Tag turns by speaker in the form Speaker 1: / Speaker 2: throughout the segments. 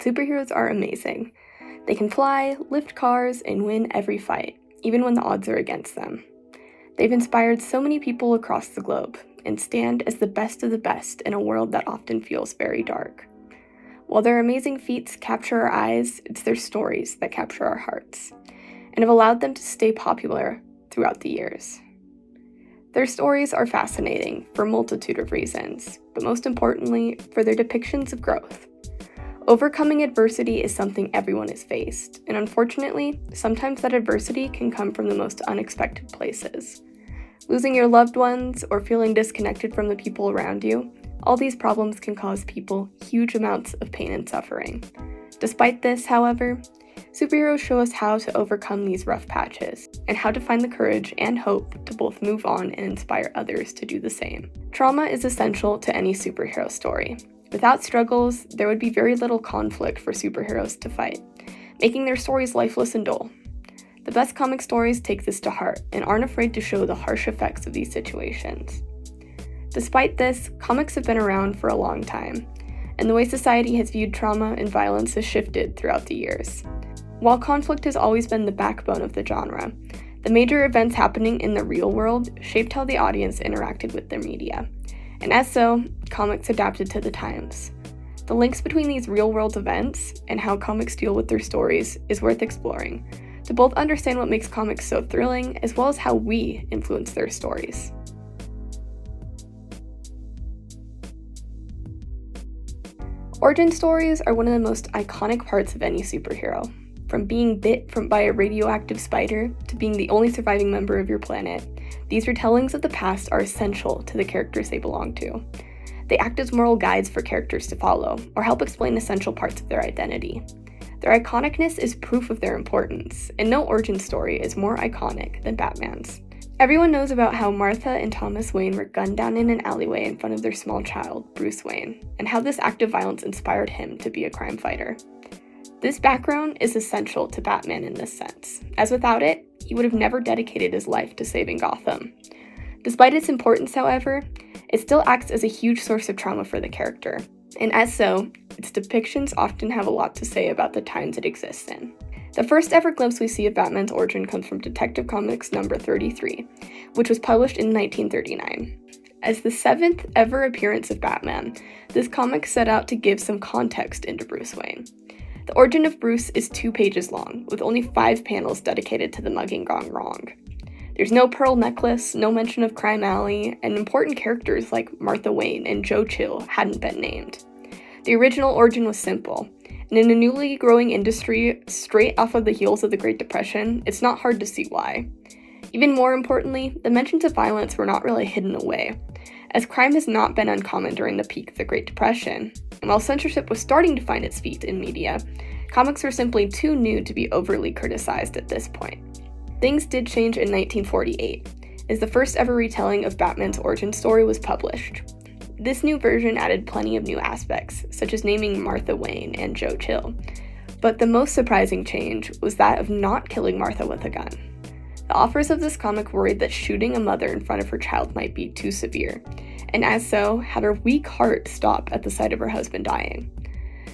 Speaker 1: superheroes are amazing. They can fly, lift cars, and win every fight, even when the odds are against them. They've inspired so many people across the globe and stand as the best of the best in a world that often feels very dark. While their amazing feats capture our eyes, it's their stories that capture our hearts, and have allowed them to stay popular throughout the years. Their stories are fascinating for a multitude of reasons, but most importantly, for their depictions of growth. Overcoming adversity is something everyone has faced, and unfortunately, sometimes that adversity can come from the most unexpected places. Losing your loved ones or feeling disconnected from the people around you, all these problems can cause people huge amounts of pain and suffering. Despite this, however, superheroes show us how to overcome these rough patches, and how to find the courage and hope to both move on and inspire others to do the same. Trauma is essential to any superhero story. Without struggles, there would be very little conflict for superheroes to fight, making their stories lifeless and dull. The best comic stories take this to heart and aren't afraid to show the harsh effects of these situations. Despite this, comics have been around for a long time, and the way society has viewed trauma and violence has shifted throughout the years. While conflict has always been the backbone of the genre, the major events happening in the real world shaped how the audience interacted with their media, and as so, comics adapted to the times. The links between these real-world events and how comics deal with their stories is worth exploring, to both understand what makes comics so thrilling, as well as how we influence their stories. Origin stories are one of the most iconic parts of any superhero. From being bit by a radioactive spider to being the only surviving member of your planet, these retellings of the past are essential to the characters they belong to. They act as moral guides for characters to follow, or help explain essential parts of their identity. Their iconicness is proof of their importance, and no origin story is more iconic than Batman's. Everyone knows about how Martha and Thomas Wayne were gunned down in an alleyway in front of their small child, Bruce Wayne, and how this act of violence inspired him to be a crime fighter. This background is essential to Batman in this sense, as without it, he would have never dedicated his life to saving Gotham. Despite its importance, however, it still acts as a huge source of trauma for the character, and as so, its depictions often have a lot to say about the times it exists in. The first ever glimpse we see of Batman's origin comes from Detective Comics number 33, which was published in 1939. As the 7th ever appearance of Batman, this comic set out to give some context into Bruce Wayne. The origin of Bruce is 2 pages long, with only 5 panels dedicated to the mugging gone wrong. There's no pearl necklace, no mention of Crime Alley, and important characters like Martha Wayne and Joe Chill hadn't been named. The original origin was simple, and in a newly growing industry straight off of the heels of the Great Depression, it's not hard to see why. Even more importantly, the mentions of violence were not really hidden away, as crime has not been uncommon during the peak of the Great Depression, and while censorship was starting to find its feet in media, comics were simply too new to be overly criticized at this point. Things did change in 1948, as the first ever retelling of Batman's origin story was published. This new version added plenty of new aspects, such as naming Martha Wayne and Joe Chill, but the most surprising change was that of not killing Martha with a gun. The authors of this comic worried that shooting a mother in front of her child might be too severe, and as so, had her weak heart stop at the sight of her husband dying.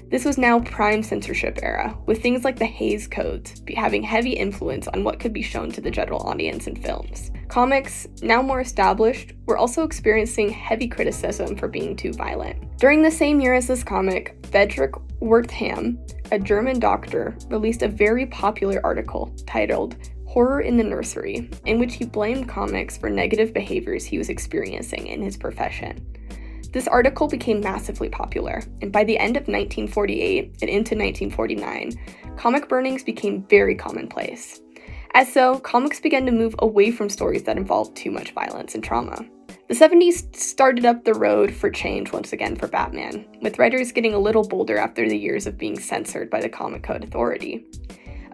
Speaker 1: This was now prime censorship era, with things like the Hays Codes having heavy influence on what could be shown to the general audience in films. Comics, now more established, were also experiencing heavy criticism for being too violent. During the same year as this comic, Friedrich Wertham, a German doctor, released a very popular article titled Horror in the Nursery, in which he blamed comics for negative behaviors he was experiencing in his profession. This article became massively popular, and by the end of 1948 and into 1949, comic burnings became very commonplace. As so, comics began to move away from stories that involved too much violence and trauma. The 70s started up the road for change once again for Batman, with writers getting a little bolder after the years of being censored by the Comic Code Authority.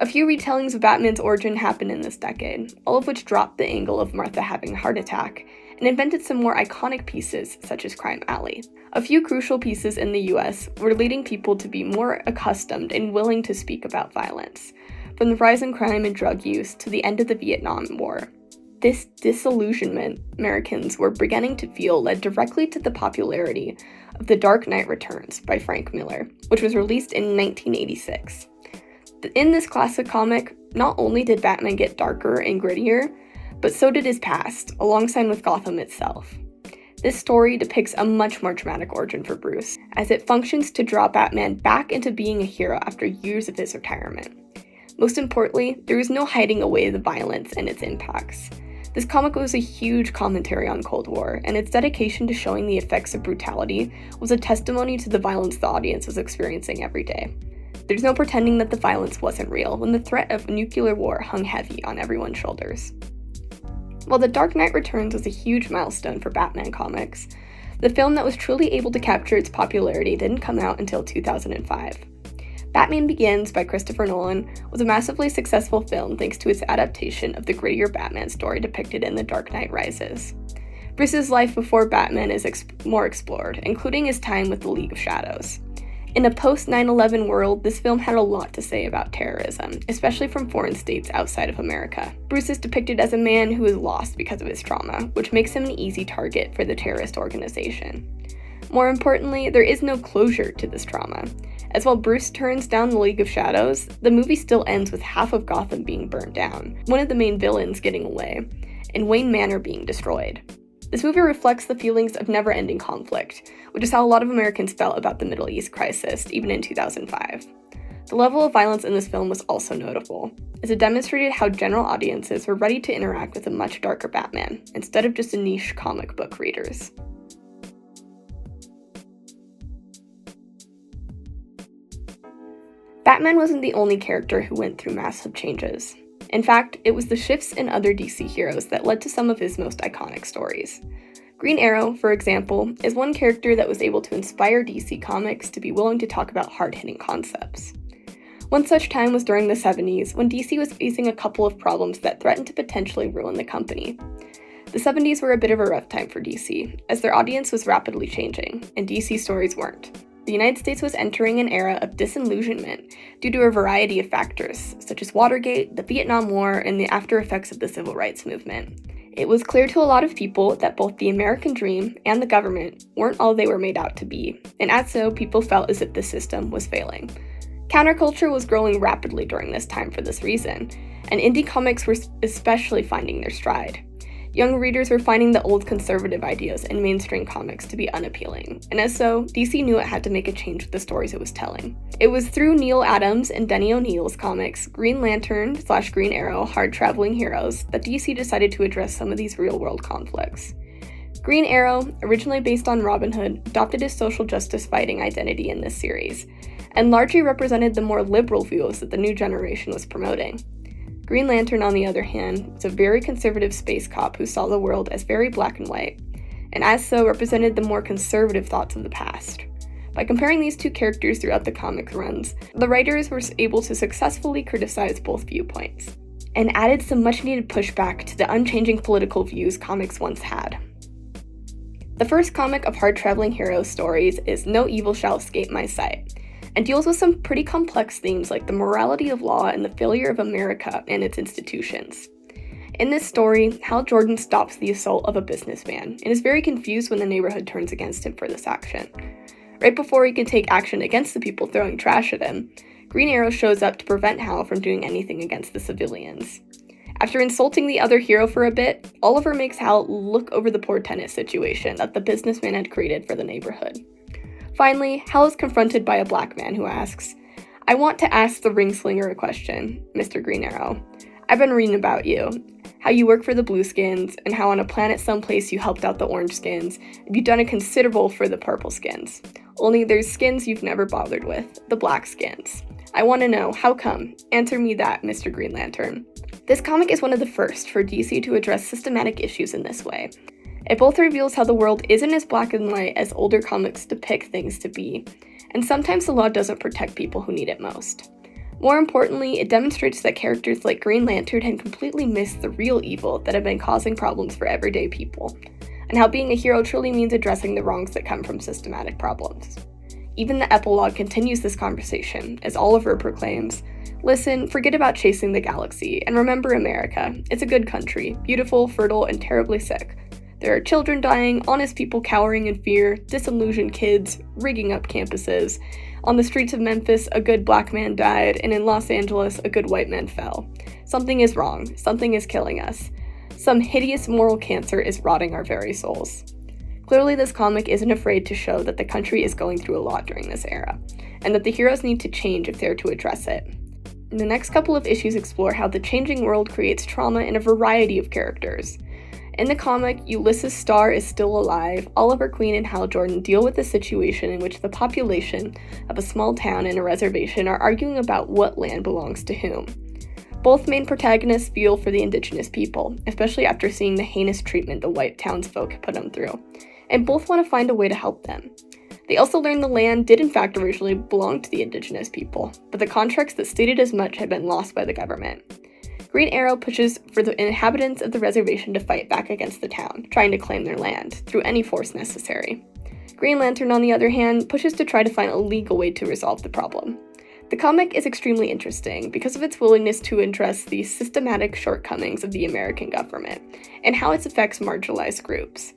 Speaker 1: A few retellings of Batman's origin happened in this decade, all of which dropped the angle of Martha having a heart attack, and invented some more iconic pieces such as Crime Alley. A few crucial pieces in the US were leading people to be more accustomed and willing to speak about violence, from the rise in crime and drug use to the end of the Vietnam War. This disillusionment Americans were beginning to feel led directly to the popularity of The Dark Knight Returns by Frank Miller, which was released in 1986. In this classic comic, not only did Batman get darker and grittier, but so did his past, alongside with Gotham itself. This story depicts a much more dramatic origin for Bruce, as it functions to draw Batman back into being a hero after years of his retirement. Most importantly, there is no hiding away the violence and its impacts. This comic was a huge commentary on Cold War, and its dedication to showing the effects of brutality was a testimony to the violence the audience was experiencing every day. There's no pretending that the violence wasn't real when the threat of nuclear war hung heavy on everyone's shoulders. While The Dark Knight Returns was a huge milestone for Batman comics, the film that was truly able to capture its popularity didn't come out until 2005. Batman Begins by Christopher Nolan was a massively successful film thanks to its adaptation of the grittier Batman story depicted in The Dark Knight Rises. Bruce's life before Batman is more explored, including his time with the League of Shadows. In a post-9/11 world, this film had a lot to say about terrorism, especially from foreign states outside of America. Bruce is depicted as a man who is lost because of his trauma, which makes him an easy target for the terrorist organization. More importantly, there is no closure to this trauma, as while Bruce turns down the League of Shadows, the movie still ends with half of Gotham being burned down, one of the main villains getting away, and Wayne Manor being destroyed. This movie reflects the feelings of never-ending conflict, which is how a lot of Americans felt about the Middle East crisis, even in 2005. The level of violence in this film was also notable, as it demonstrated how general audiences were ready to interact with a much darker Batman, instead of just a niche comic book readers. Batman wasn't the only character who went through massive changes. In fact, it was the shifts in other DC heroes that led to some of his most iconic stories. Green Arrow, for example, is one character that was able to inspire DC Comics to be willing to talk about hard-hitting concepts. One such time was during the 70s, when DC was facing a couple of problems that threatened to potentially ruin the company. The 70s were a bit of a rough time for DC, as their audience was rapidly changing, and DC stories weren't. The United States was entering an era of disillusionment due to a variety of factors, such as Watergate, the Vietnam War, and the after effects of the Civil Rights Movement. It was clear to a lot of people that both the American dream and the government weren't all they were made out to be, and as so, people felt as if the system was failing. Counterculture was growing rapidly during this time for this reason, and indie comics were especially finding their stride. Young readers were finding the old conservative ideas in mainstream comics to be unappealing, and as so, DC knew it had to make a change with the stories it was telling. It was through Neil Adams and Denny O'Neil's comics, Green Lantern/Green Arrow, Hard-Traveling Heroes, that DC decided to address some of these real-world conflicts. Green Arrow, originally based on Robin Hood, adopted his social justice fighting identity in this series, and largely represented the more liberal views that the new generation was promoting. Green Lantern, on the other hand, was a very conservative space cop who saw the world as very black and white, and as so represented the more conservative thoughts of the past. By comparing these two characters throughout the comic runs, the writers were able to successfully criticize both viewpoints, and added some much-needed pushback to the unchanging political views comics once had. The first comic of Hard-Traveling Heroes stories is No Evil Shall Escape My Sight, and deals with some pretty complex themes like the morality of law and the failure of America and its institutions. In this story, Hal Jordan stops the assault of a businessman and is very confused when the neighborhood turns against him for this action. Right before he can take action against the people throwing trash at him, Green Arrow shows up to prevent Hal from doing anything against the civilians. After insulting the other hero for a bit, Oliver makes Hal look over the poor tenant situation that the businessman had created for the neighborhood. Finally, Hal is confronted by a black man who asks, "I want to ask the Ringslinger a question, Mr. Green Arrow. I've been reading about you, how you work for the Blueskins, and how on a planet someplace you helped out the Orangeskins, and you've done a considerable for the Purpleskins. Only there's skins you've never bothered with, the Blackskins. I want to know, how come? Answer me that, Mr. Green Lantern." This comic is one of the first for DC to address systematic issues in this way. It both reveals how the world isn't as black and white as older comics depict things to be, and sometimes the law doesn't protect people who need it most. More importantly, it demonstrates that characters like Green Lantern had completely missed the real evil that had been causing problems for everyday people, and how being a hero truly means addressing the wrongs that come from systematic problems. Even the epilogue continues this conversation, as Oliver proclaims, "Listen, forget about chasing the galaxy, and remember America. It's a good country, beautiful, fertile, and terribly sick. There are children dying, honest people cowering in fear, disillusioned kids rigging up campuses. On the streets of Memphis, a good black man died, and in Los Angeles, a good white man fell. Something is wrong. Something is killing us. Some hideous moral cancer is rotting our very souls. Clearly, this comic isn't afraid to show that the country is going through a lot during this era, and that the heroes need to change if they're to address it. The next couple of issues explore how the changing world creates trauma in a variety of characters. In the comic, Ulysses Starr is still alive. Oliver Queen and Hal Jordan deal with a situation in which the population of a small town and a reservation are arguing about what land belongs to whom. Both main protagonists feel for the indigenous people, especially after seeing the heinous treatment the white townsfolk put them through, and both want to find a way to help them. They also learn the land did in fact originally belong to the indigenous people, but the contracts that stated as much had been lost by the government. Green Arrow pushes for the inhabitants of the reservation to fight back against the town, trying to claim their land, through any force necessary. Green Lantern, on the other hand, pushes to try to find a legal way to resolve the problem. The comic is extremely interesting because of its willingness to address the systematic shortcomings of the American government, and how it affects marginalized groups.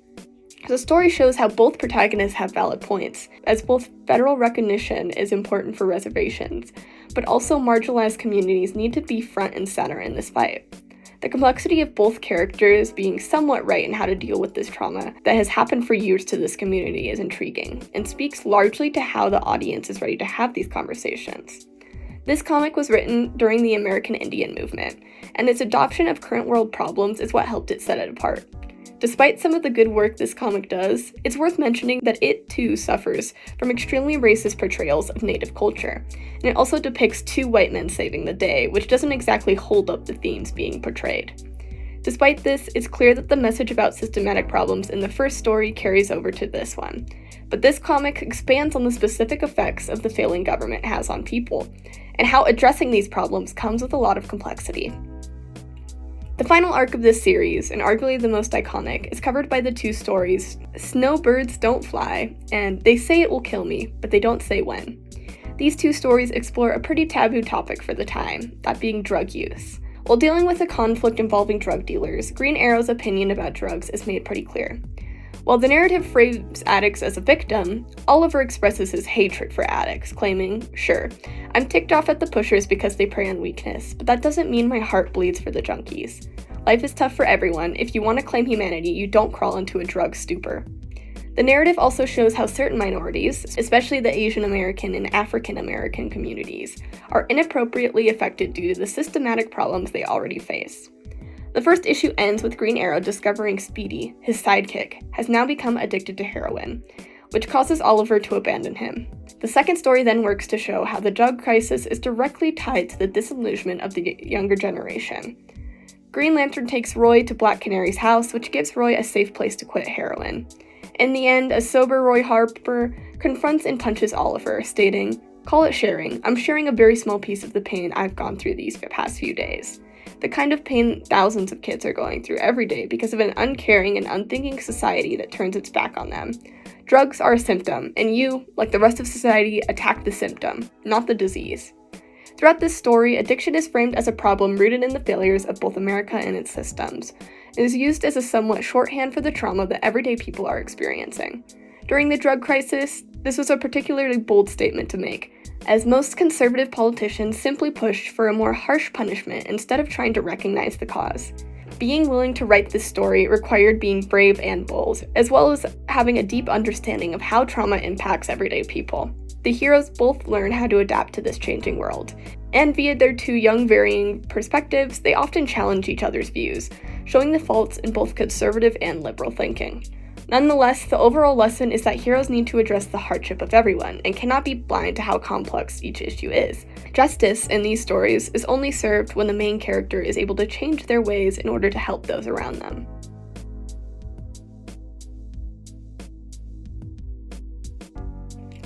Speaker 1: The story shows how both protagonists have valid points, as both federal recognition is important for reservations, but also marginalized communities need to be front and center in this fight. The complexity of both characters being somewhat right in how to deal with this trauma that has happened for years to this community is intriguing, and speaks largely to how the audience is ready to have these conversations. This comic was written during the American Indian movement, and its adoption of current world problems is what helped it set it apart. Despite some of the good work this comic does, it's worth mentioning that it too suffers from extremely racist portrayals of Native culture, and it also depicts two white men saving the day, which doesn't exactly hold up the themes being portrayed. Despite this, it's clear that the message about systematic problems in the first story carries over to this one, but this comic expands on the specific effects of the failing government has on people, and how addressing these problems comes with a lot of complexity. The final arc of this series, and arguably the most iconic, is covered by the two stories, Snowbirds Don't Fly, and They Say It Will Kill Me, but They Don't Say When. These two stories explore a pretty taboo topic for the time, that being drug use. While dealing with a conflict involving drug dealers, Green Arrow's opinion about drugs is made pretty clear. While the narrative frames addicts as a victim, Oliver expresses his hatred for addicts, claiming, "Sure, I'm ticked off at the pushers because they prey on weakness, but that doesn't mean my heart bleeds for the junkies. Life is tough for everyone. If you want to claim humanity, you don't crawl into a drug stupor." The narrative also shows how certain minorities, especially the Asian American and African American communities, are inappropriately affected due to the systematic problems they already face. The first issue ends with Green Arrow discovering Speedy, his sidekick, has now become addicted to heroin, which causes Oliver to abandon him. The second story then works to show how the drug crisis is directly tied to the disillusionment of the younger generation. Green Lantern takes Roy to Black Canary's house, which gives Roy a safe place to quit heroin. In the end, a sober Roy Harper confronts and punches Oliver, stating, "Call it sharing. I'm sharing a very small piece of the pain I've gone through these past few days. The kind of pain thousands of kids are going through every day because of an uncaring and unthinking society that turns its back on them. Drugs are a symptom, and you, like the rest of society, attack the symptom, not the disease." Throughout this story, addiction is framed as a problem rooted in the failures of both America and its systems. It is used as a somewhat shorthand for the trauma that everyday people are experiencing. During the drug crisis, this was a particularly bold statement to make, as most conservative politicians simply pushed for a more harsh punishment instead of trying to recognize the cause. Being willing to write this story required being brave and bold, as well as having a deep understanding of how trauma impacts everyday people. The heroes both learn how to adapt to this changing world, and via their two young varying perspectives, they often challenge each other's views, showing the faults in both conservative and liberal thinking. Nonetheless, the overall lesson is that heroes need to address the hardship of everyone and cannot be blind to how complex each issue is. Justice in these stories is only served when the main character is able to change their ways in order to help those around them.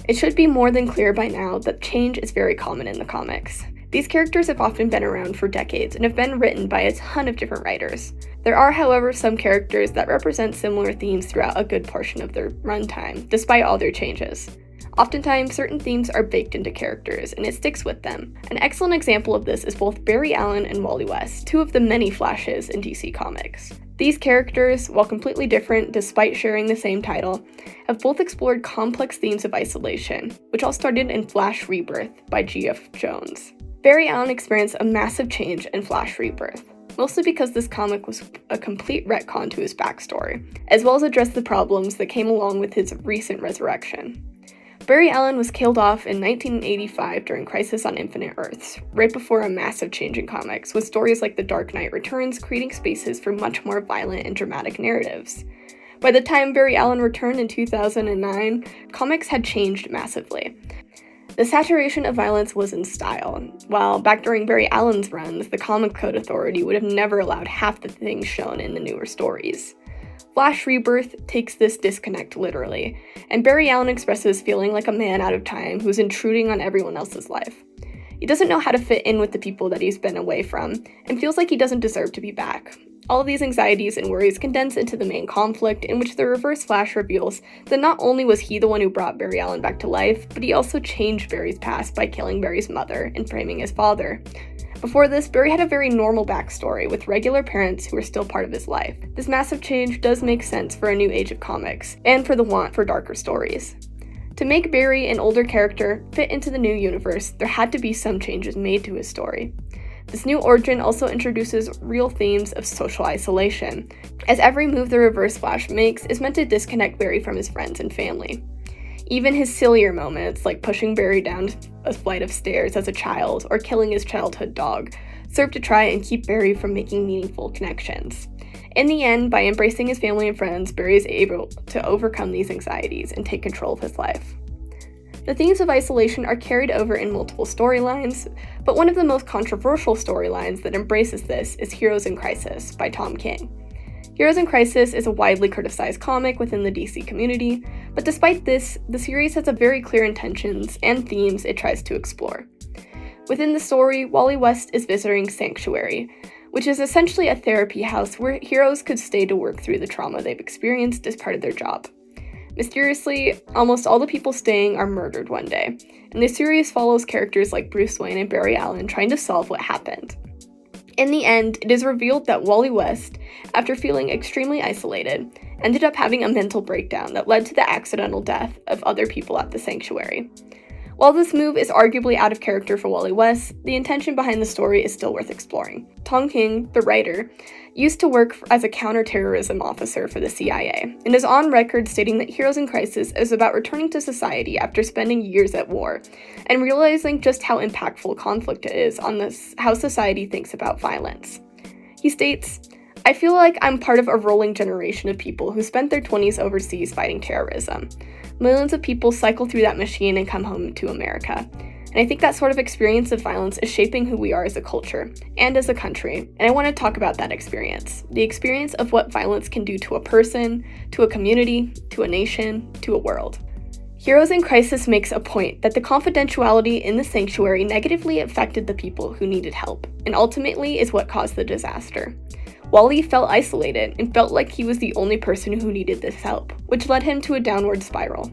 Speaker 1: It should be more than clear by now that change is very common in the comics. These characters have often been around for decades and have been written by a ton of different writers. There are, however, some characters that represent similar themes throughout a good portion of their runtime, despite all their changes. Oftentimes, certain themes are baked into characters, and it sticks with them. An excellent example of this is both Barry Allen and Wally West, two of the many Flashes in DC Comics. These characters, while completely different despite sharing the same title, have both explored complex themes of isolation, which all started in Flash Rebirth by G.F. Jones. Barry Allen experienced a massive change in Flash Rebirth, mostly because this comic was a complete retcon to his backstory, as well as address the problems that came along with his recent resurrection. Barry Allen was killed off in 1985 during Crisis on Infinite Earths, right before a massive change in comics, with stories like The Dark Knight Returns creating spaces for much more violent and dramatic narratives. By the time Barry Allen returned in 2009, comics had changed massively. The saturation of violence was in style, while back during Barry Allen's runs, the Comic Code Authority would have never allowed half the things shown in the newer stories. Flash Rebirth takes this disconnect literally, and Barry Allen expresses feeling like a man out of time who's intruding on everyone else's life. He doesn't know how to fit in with the people that he's been away from, and feels like he doesn't deserve to be back. All of these anxieties and worries condense into the main conflict, in which the Reverse Flash reveals that not only was he the one who brought Barry Allen back to life, but he also changed Barry's past by killing Barry's mother and framing his father. Before this, Barry had a very normal backstory with regular parents who were still part of his life. This massive change does make sense for a new age of comics, and for the want for darker stories. To make Barry, an older character, fit into the new universe, there had to be some changes made to his story. This new origin also introduces real themes of social isolation, as every move the Reverse Flash makes is meant to disconnect Barry from his friends and family. Even his sillier moments, like pushing Barry down a flight of stairs as a child or killing his childhood dog, serve to try and keep Barry from making meaningful connections. In the end, by embracing his family and friends, Barry is able to overcome these anxieties and take control of his life. The themes of isolation are carried over in multiple storylines, but one of the most controversial storylines that embraces this is Heroes in Crisis by Tom King. Heroes in Crisis is a widely criticized comic within the DC community, but despite this, the series has a very clear intentions and themes it tries to explore. Within the story, Wally West is visiting Sanctuary, which is essentially a therapy house where heroes could stay to work through the trauma they've experienced as part of their job. Mysteriously, almost all the people staying are murdered one day, and the series follows characters like Bruce Wayne and Barry Allen trying to solve what happened. In the end, it is revealed that Wally West, after feeling extremely isolated, ended up having a mental breakdown that led to the accidental death of other people at the sanctuary. While this move is arguably out of character for Wally West, the intention behind the story is still worth exploring. Tom King, the writer, used to work as a counterterrorism officer for the CIA, and is on record stating that Heroes in Crisis is about returning to society after spending years at war, and realizing just how impactful conflict is on how society thinks about violence. He states, "I feel like I'm part of a rolling generation of people who spent their 20s overseas fighting terrorism. Millions of people cycle through that machine and come home to America. And I think that sort of experience of violence is shaping who we are as a culture and as a country, and I want to talk about that experience. The experience of what violence can do to a person, to a community, to a nation, to a world." Heroes in Crisis makes a point that the confidentiality in the sanctuary negatively affected the people who needed help, and ultimately is what caused the disaster. Wally felt isolated and felt like he was the only person who needed this help, which led him to a downward spiral.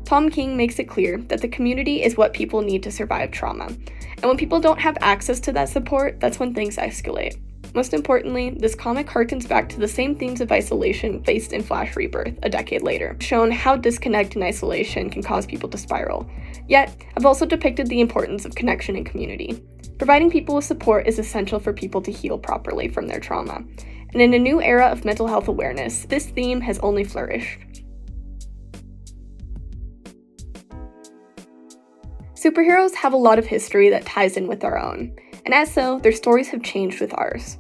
Speaker 1: Tom King makes it clear that the community is what people need to survive trauma, and when people don't have access to that support, that's when things escalate. Most importantly, this comic harkens back to the same themes of isolation faced in Flash Rebirth a decade later, shown how disconnect and isolation can cause people to spiral, yet have also depicted the importance of connection and community. Providing people with support is essential for people to heal properly from their trauma, and in a new era of mental health awareness, this theme has only flourished. Superheroes have a lot of history that ties in with our own, and as so, their stories have changed with ours.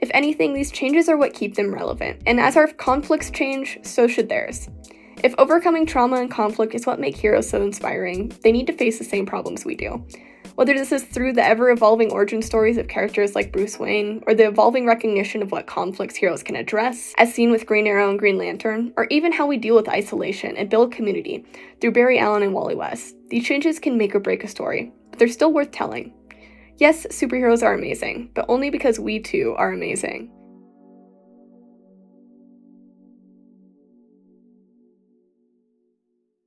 Speaker 1: If anything, these changes are what keep them relevant, and as our conflicts change, so should theirs. If overcoming trauma and conflict is what make heroes so inspiring, they need to face the same problems we do. Whether this is through the ever-evolving origin stories of characters like Bruce Wayne, or the evolving recognition of what conflicts heroes can address, as seen with Green Arrow and Green Lantern, or even how we deal with isolation and build community through Barry Allen and Wally West, these changes can make or break a story, but they're still worth telling. Yes, superheroes are amazing, but only because we too are amazing.